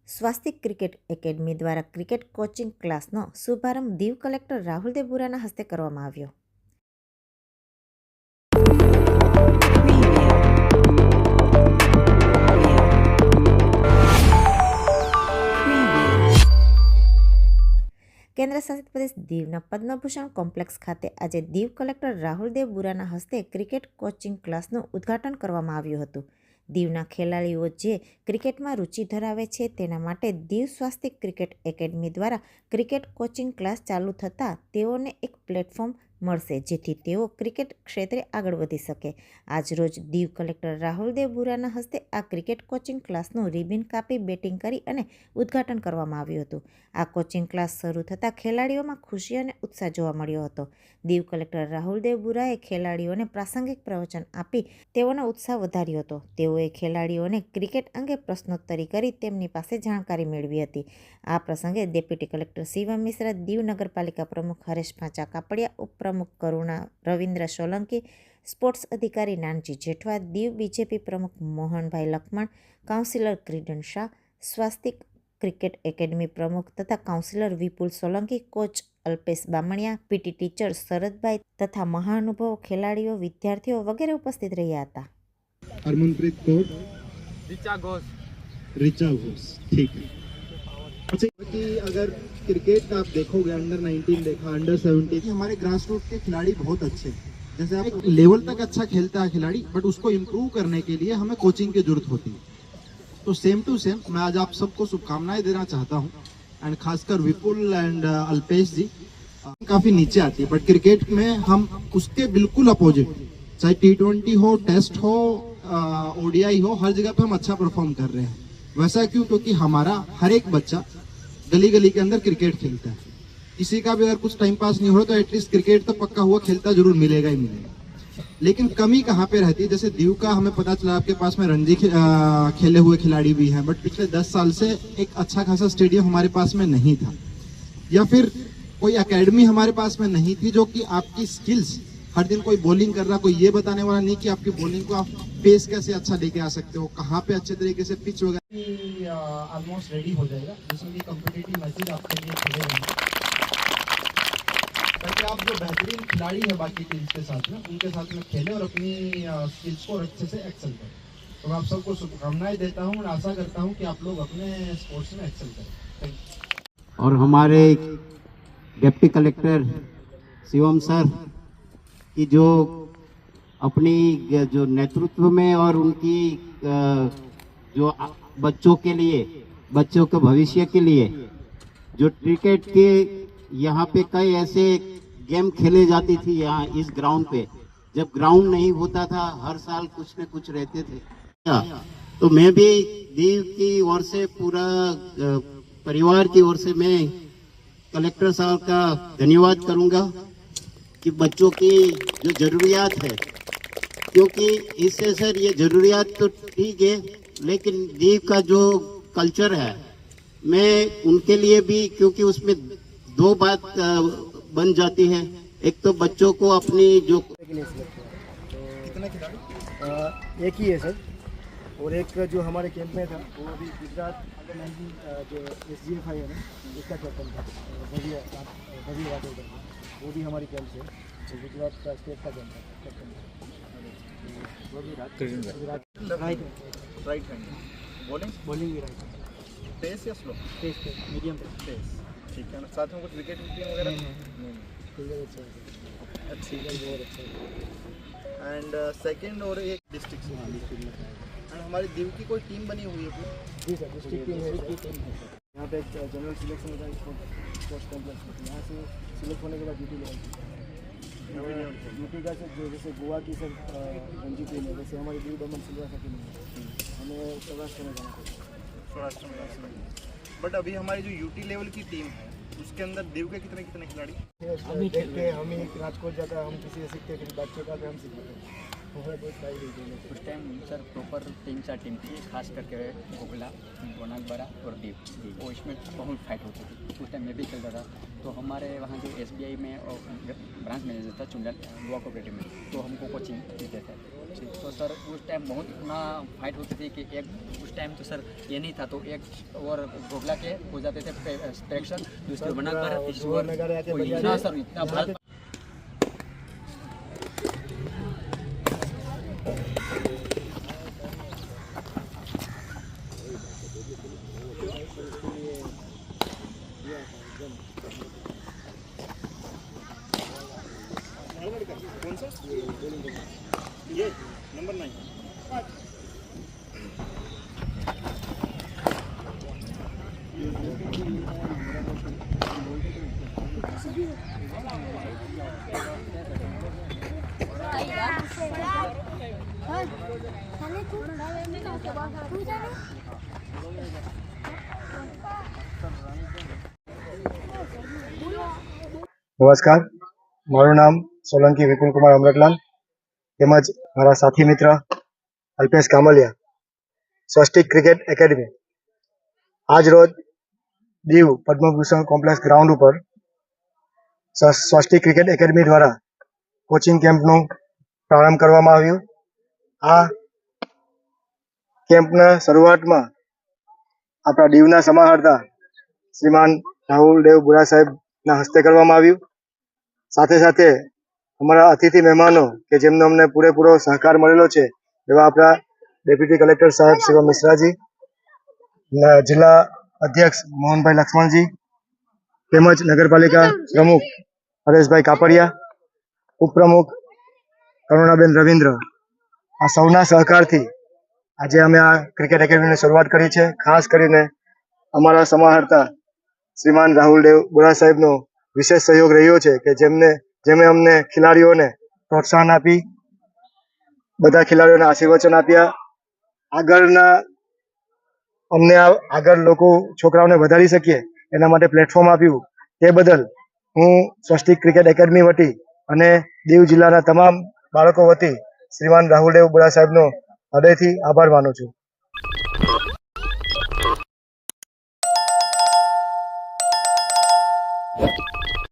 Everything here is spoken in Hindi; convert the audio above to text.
સ્વાસ્તિક ક્રિકેટ એકેડમી દ્વારા ક્રિકેટ કોચિંગ ક્લાસનો શુભારંભ દીવ કલેક્ટર રાહુલ દેવબુરાના હસ્તે કરવામાં આવ્યો. કેન્દ્ર શાસિત પ્રદેશ દીવના પદ્મભૂષણ કોમ્પ્લેક્સ ખાતે આજે દીવ કલેક્ટર રાહુલ દેવબુરાના હસ્તે ક્રિકેટ કોચિંગ ક્લાસનું ઉદ્ઘાટન કરવામાં આવ્યું હતું. દીવના ખેલાડીઓ જે ક્રિકેટમાં રુચિ ધરાવે છે તેના માટે દીવ સ્વાસ્તિક ક્રિકેટ એકેડમી દ્વારા ક્રિકેટ કોચિંગ ક્લાસ ચાલુ થતાં તેઓને એક પ્લેટફોર્મ મળશે જેથી તેઓ ક્રિકેટ ક્ષેત્રે આગળ વધી શકે. આજરોજ દીવ કલેક્ટર રાહુલ દેવબુરાના હસ્તે આ ક્રિકેટ કોચિંગ ક્લાસનું રિબિન કાપી બેટિંગ કરી અને ઉદ્ઘાટન કરવામાં આવ્યું હતું. આ કોચિંગ ક્લાસ શરૂ થતાં ખેલાડીઓમાં ખુશી અને ઉત્સાહ જોવા મળ્યો હતો. દીવ કલેક્ટર રાહુલ દેવબુરાએ ખેલાડીઓને પ્રાસંગિક પ્રવચન આપી તેઓનો ઉત્સાહ વધાર્યો હતો. તેઓએ ખેલાડીઓને ક્રિકેટ અંગે પ્રશ્નોત્તરી કરી તેમની પાસે જાણકારી મેળવી હતી. આ પ્રસંગે ડેપ્યુટી કલેક્ટર શિવમ મિશ્રા, દીવ નગરપાલિકા પ્રમુખ હરેશ પાંચા કાપડિયા, ઉપપ્રમુખ કરુણા રવિન્દ્ર સોલંકી, સ્પોર્ટ્સ અધિકારી નાનજી જેઠવા, દીવ બીજેપી પ્રમુખ Mohanbhai Lakhman, councillor Kridan Shah, Swastik cricket academy પ્રમુખ તથા councillor Vipul Solanki, coach Alpesh Bamaniya, PT teacher Sharadbhai તથા મહાનુભાવો, ખેલાડીઓ, વિદ્યાર્થીઓ વગેરે ઉપસ્થિત રહ્યા હતા. हरमनप्रीत कौर, ऋचा घोष, ठीक है. अच्छा कि अगर क्रिकेट का आप देखोगे, अंडर 19 देखा, अंडर 17, हमारे ग्रास रूट के खिलाड़ी बहुत अच्छे हैं. जैसे आप एक लेवल तक अच्छा खेलता है खिलाड़ी, बट उसको इम्प्रूव करने के लिए हमें कोचिंग की जरूरत होती है. तो सेम टू सेम मैं आज आप सबको शुभकामनाएं देना चाहता हूं एंड खासकर विपुल एंड अल्पेश जी. काफी नीचे आती है बट क्रिकेट में हम उसके बिल्कुल अपोजिट, चाहे T20 हो, टेस्ट हो, ओडीआई हो, हर जगह पे हम अच्छा परफॉर्म कर रहे हैं. वैसा क्यों? क्योंकि हमारा हर एक बच्चा गली गली के अंदर क्रिकेट खेलता है. किसी का भी अगर कुछ टाइम पास नहीं हो रहा तो एटलीस्ट क्रिकेट तो पक्का हुआ खेलता जरूर मिलेगा ही मिलेगा. लेकिन कमी कहाँ पे रहती है? जैसे दीव का हमें पता चला आपके पास में रणजी खेले हुए खिलाड़ी भी हैं, बट पिछले 10 साल से एक अच्छा खासा स्टेडियम हमारे पास में नहीं था, या फिर कोई एकेडमी हमारे पास में नहीं थी जो कि आपकी स्किल्स, हर दिन कोई बॉलिंग कर रहा, कोई ये बताने वाला नहीं कि आपकी बॉलिंग को आप पेस कैसे अच्छा लेके आ सकते हो, कहाँ पे अच्छे तरीके से पिच वगैरह ऑलमोस्ट रेडी हो जाएगा, जिसमें कि कॉम्पिटिटिव मैचेस आपके लिए खेले रहेंगे, ताकि आप जो बेहतरीन खिलाड़ी है बाकी टीम्स के साथ में, उनके साथ में खेलें और अपनी स्किल्स को अच्छे से एक्सेल करें. तो मैं आप सबको शुभकामनाएं देता हूं और आशा करता हूं कि आप लोग अपने स्पोर्ट्स में एक्सेल करें. Thank you. और हमारे डिप्टी कलेक्टर शिवम सर की जो अपनी जो नेतृत्व में और उनकी जो बच्चों के लिए, बच्चों के भविष्य के लिए जो क्रिकेट के यहाँ पे कई ऐसे गेम खेले जाती थी यहाँ इस ग्राउंड पे, जब ग्राउंड नहीं होता था हर साल कुछ न कुछ रहते थे. तो मैं भी दीव की ओर से, पूरा परिवार की ओर से मैं कलेक्टर साहब का धन्यवाद करूंगा कि बच्चों की जो जरूरियात है, क्योंकि इससे सर ये जरूरियात तो ठीक है, लेकिन दीव का जो कल्चर है, मैं उनके लिए भी, क्योंकि उसमें दो बात बन जाती है. एक तो बच्चों को अपनी जो कितने खिलाड़ी? एक ही है सर, और एक जो हमारे कैंप में था वो अभी गुजरात अंडर 19 जो SGFI है ना, उसका कैप्टन था, भव्य वाटेकर, वो भी हमारी कैंप से, तो गुजरात का स्टेट का कैप्टन था. वो भी राइट हैंड बॉलिंग भी राइट, पेस या स्लो? पेस मीडियम पेस, ठीक है ना. साथ में कुछ विकेट वगैरह नहीं. अच्छी बहुत अच्छा. एंड सेकंड और एक डिस्ट्रिक्ट से. एंड हमारी दीव की कोई टीम बनी हुई है पूरी? जी सर, डिस्ट्रिक्ट टीम है. यहाँ पे एक जनरल सिलेक्शन होता है स्पोर्ट्स कॉम्प्लेक्स में, यहाँ से सिलेक्ट होने के बाद ड्यूटी लेवल ड्यूटी का सर, जैसे गोवा की सर रणजी टीम है, वैसे हमारी दीव दमन सिल्वर की टीम है, हमें सौराष्ट्र में जाना पड़ता है. सौराष्ट्र में. बट अभी हमारी जो यूटी लेवल की टीम है उसके अंदर दीव के कितने खिलाड़ी? हम ही देखते हैं, हम ही राजकोट जाता है, हम किसी से सीखते हैं, बच्चों का भी हम सीखते हैं. उस टाइम सर प्रॉपर 3-4 टीम थी, खास करके घोगला, गोनाकबरा और दीव। वो इसमें बहुत फाइट होती थी। उस टाइम मैं भी खेलता था। तो हमारे वहाँ जो SBI में ब्रांच मैनेजर था चुंडल गोवा कोऑपरेटिव में, तो हमको कोचिंग देते थे। तो सर उस टाइम बहुत इतना फाइट होती थी कि एक उस टाइम तो सर ये नहीं था, तो एक और घोगला के हो जाते थे प्रेक्षक, दूसरे गोनाकबरा, तीसरे इतना सर इतना भारत कौन सा ये नंबर 9। નમસ્કાર, મારું નામ સોલંકી વિપુલ કુમાર અમરતલાલ તેમજ મારા સાથી મિત્ર અલ્પેશ કામલિયા, સ્વસ્તિક ક્રિકેટ એકેડમી આજ રોજ દીવ પદ્મભૂષણ કોમ્પ્લેક્સ ગ્રાઉન્ડ ઉપર સ્વસ્તિક ક્રિકેટ એકેડમી દ્વારા કોચિંગ કેમ્પનું પ્રારંભ કરવામાં આવ્યું। આ કેમ્પના શરૂઆતમાં આપણા દીવના સમાહર્તા શ્રીમાન રાહુલ દેવ બુરા સાહેબના હસ્તે કરવામાં આવ્યું। સાથે સાથે અમારા અતિથિ મહેમાનો કે જેમનો અમને પૂરેપૂરો સહકાર મળેલો છે એવા આપણા ડેપ્યુટી કલેક્ટર સાહેબ શ્રી મિશ્રાજી, જિલ્લા અધ્યક્ષ મોહનભાઈ લક્ષ્મણજી તેમજ નગરપાલિકા પ્રમુખ હરેશભાઈ કાપડિયા, ઉપપ્રમુખ કરુણાબેન રવિન્દ્ર, આ સૌના સહકારથી આજે અમે આ ક્રિકેટ એકેડમીની શરૂઆત કરી છે। ખાસ કરીને અમારા સમાહર્તા શ્રીમાન રાહુલ દેવ બુરા સાહેબનો વિશેષ સહયોગ રહ્યો છે કે જેમણે અમને ખેલાડીઓને પ્રોત્સાહન આપી, બધા ખેલાડીઓને આશીર્વચન આપ્યા, આગળ લોકો છોકરાઓને વધારી શકીએ એના માટે પ્લેટફોર્મ આપ્યું। તે બદલ હું સ્વસ્તિક ક્રિકેટ એકેડમી વતી અને દીવ જિલ્લાના તમામ બાળકો વતી શ્રીમાન રાહુલ દેવ બુરા સાહેબનો હૃદયથી આભાર માનું છું।